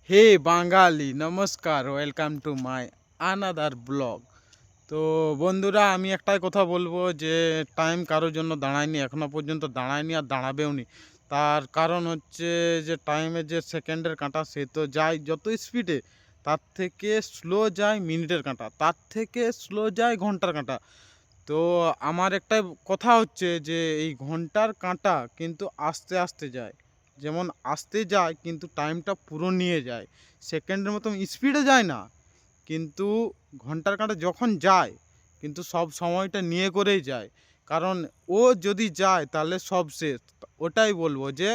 হে বাঙালি, নমস্কার, welcome to my another blog. তো বন্ধুরা, আমি একটাই কথা বলবো যে টাইম কারোর জন্য দাঁড়ায়নি, এখনো পর্যন্ত দাঁড়ায়নি আর দাঁড়াবেও নি। তার কারণ হচ্ছে যে টাইমের যে সেকেন্ডের কাঁটা সে তো যায় যত স্পিডে, তার থেকে স্লো যায় মিনিটের কাঁটা, তার থেকে স্লো যায় ঘন্টার কাঁটা। তো আমার একটা কথা হচ্ছে যে এই ঘন্টার কাঁটা কিন্তু আস্তে আস্তে যায়, যেমন আস্তে যায় কিন্তু টাইমটা পুরো নিয়ে যায়, সেকেন্ডের মতন স্পিডে যায় না। কিন্তু ঘন্টার কাঁটা যখন যায় কিন্তু সব সময়টা নিয়ে করেই যায়, কারণ ও যদি যায় তাহলে সব শেষ। ওটাই বলবো যে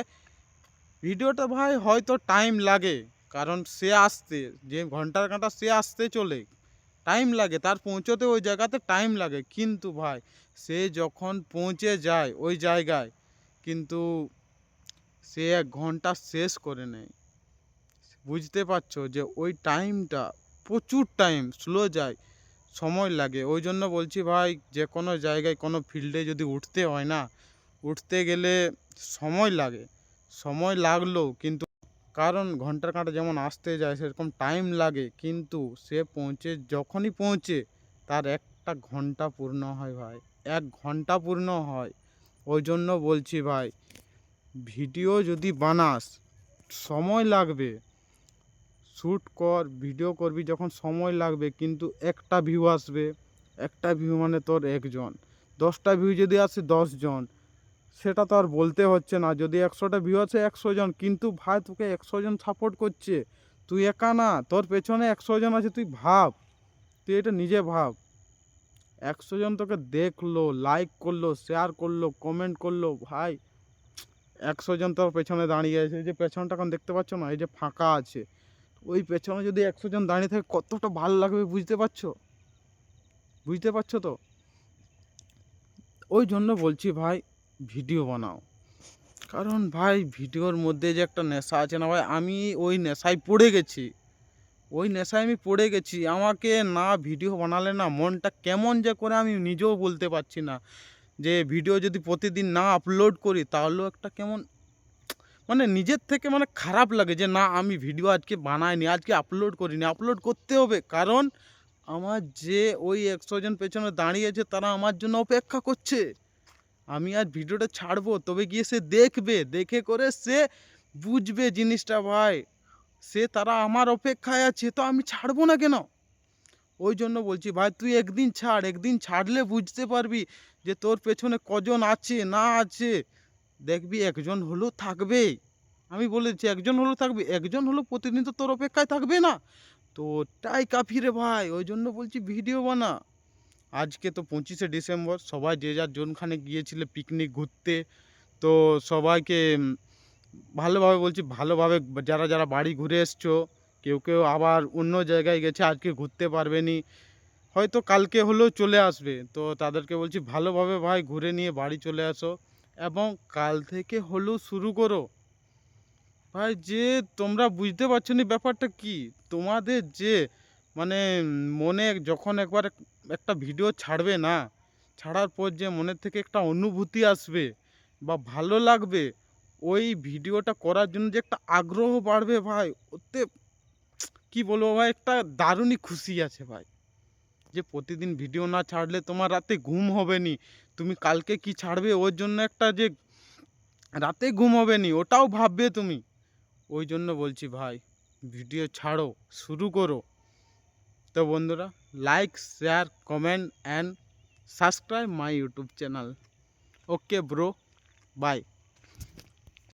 ভিডিওটা ভাই হয়তো টাইম লাগে, কারণ সে আসতে, যে ঘন্টার কাঁটা সে আসতে চলে টাইম লাগে, তার পৌঁছতে ওই জায়গাতে টাইম লাগে, কিন্তু ভাই সে যখন পৌঁছে যায় ওই জায়গায় কিন্তু সে 1 ঘন্টা শেষ করে নেয়। বুঝতে পারছো যে ওই টাইমটা প্রচুর টাইম স্লো যায়, সময় লাগে। ওই জন্য বলছি ভাই, যে কোনো জায়গায় কোনো ফিল্ডে যদি উঠতে হয় না, উঠতে গেলে সময় লাগে। সময় লাগলো কিন্তু, কারণ ঘন্টার কাঁটা যেমন আসতে যায় সেরকম টাইম লাগে, কিন্তু সে পৌঁছে, যখনই পৌঁছে তার 1 ঘন্টা পূর্ণ হয় ভাই, 1 ঘন্টা পূর্ণ হয়। ওই জন্য বলছি ভাই, ভিডিও যদি বানাস সময় লাগবে, শ্যুট কর, ভিডিও করবি যখন সময় লাগবে, কিন্তু একটা ভিউ আসবে, একটা ভিউ মানে তোর একজন, 10টা ভিউ যদি আসে 10 জন, সেটা তো আর বলতে হচ্ছে না। যদি 100টা ভিউ আছে 100 জন, কিন্তু ভাই তোকে 100 জন সাপোর্ট করছে, তুই একা না, তোর পেছনে 100 জন আছে। তুই ভাব, তুই এটা নিজে ভাব, 100 জন তোকে দেখলো, লাইক করলো, শেয়ার করলো, কমেন্ট করলো, ভাই 100 জন তোর পেছনে দাঁড়িয়ে আছে। এই যে পেছনটা এখন দেখতে পাচ্ছ না, এই যে ফাঁকা আছে, ওই পেছনে যদি 100 জন দাঁড়িয়ে থাকে কতটা ভালো লাগবে, বুঝতে পারছো? বুঝতে পারছো তো? ওই জন্য বলছি ভাই, ভিডিও বানাও। কারণ ভাই ভিডিওর মধ্যে যে একটা নেশা আছে না ভাই, আমি ওই নেশায় পড়ে গেছি, ওই নেশায় আমি পড়ে গেছি। আমাকে না ভিডিও বানালে না মনটা কেমন যে করে আমি নিজেও বলতে পারছি না। যে ভিডিও যদি প্রতিদিন না আপলোড করি তাহলেও একটা কেমন, মানে নিজের থেকে মানে খারাপ লাগে যে না, আমি ভিডিও আজকে বানাইনি, আজকে আপলোড করিনি। আপলোড করতে হবে, কারণ আমার যে ওই 100 জন পেছনে দাঁড়িয়েছে তারা আমার জন্য অপেক্ষা করছে। আমি আজ ভিডিওটা ছাড়বো, তবে গিয়ে সে দেখবে, দেখে করে সে বুঝবে জিনিসটা ভাই, সে তারা আমার অপেক্ষায় আছে, তো আমি ছাড়বো না কেন? ওই জন্য বলছি ভাই, তুই একদিন ছাড়, একদিন ছাড়লে বুঝতে পারবি যে তোর পেছনে কজন আছে না আছে। দেখবি একজন হলেও থাকবে, আমি বলেছি একজন হলেও থাকবে, একজন হলেও প্রতিদিন তো তোর অপেক্ষায় থাকবে না। তো ওটাই কাফি রে ভাই, ওই জন্য বলছি ভিডিও বানা। আজকে তো 25শে ডিসেম্বর, সবাই যে যার জোনখানে গিয়েছিলে পিকনিক ঘুরতে। তো সবাইকে ভালোভাবে বলছি, ভালোভাবে, যারা যারা বাড়ি ঘুরে এসছো, কেউ কেউ আবার অন্য জায়গায় গেছে, আজকে ঘুরতে পারবে নি, হয়তো কালকে হলেও চলে আসবে, তো তাদেরকে বলছি ভালোভাবে ভাই ঘুরে নিয়ে বাড়ি চলে আসো, এবং কাল থেকে হলেও শুরু করো। ভাই যে তোমরা বুঝতে পারছো না ব্যাপারটা কি, তোমাদের যে মানে মনে যখন একবার একটা ভিডিও ছাড়বে না, ছাড়ার পর যে মনের থেকে একটা অনুভূতি আসবে বা ভালো লাগবে, ওই ভিডিওটা করার জন্য যে একটা আগ্রহ বাড়বে ভাই, ওতে কি বলবো ভাই, একটা দারুণই খুশি আছে ভাই। যে প্রতিদিন ভিডিও না ছাড়লে তোমার রাতে ঘুম হবে নি, তুমি কালকে কি ছাড়বে ওর জন্য একটা যে রাতে ঘুম হবে নি ওটাও ভাববে তুমি। ওই জন্য বলছি ভাই, ভিডিও ছাড়ো, শুরু করো। তো বন্ধুরা, like, share, comment and subscribe my YouTube channel. Okay bro, by.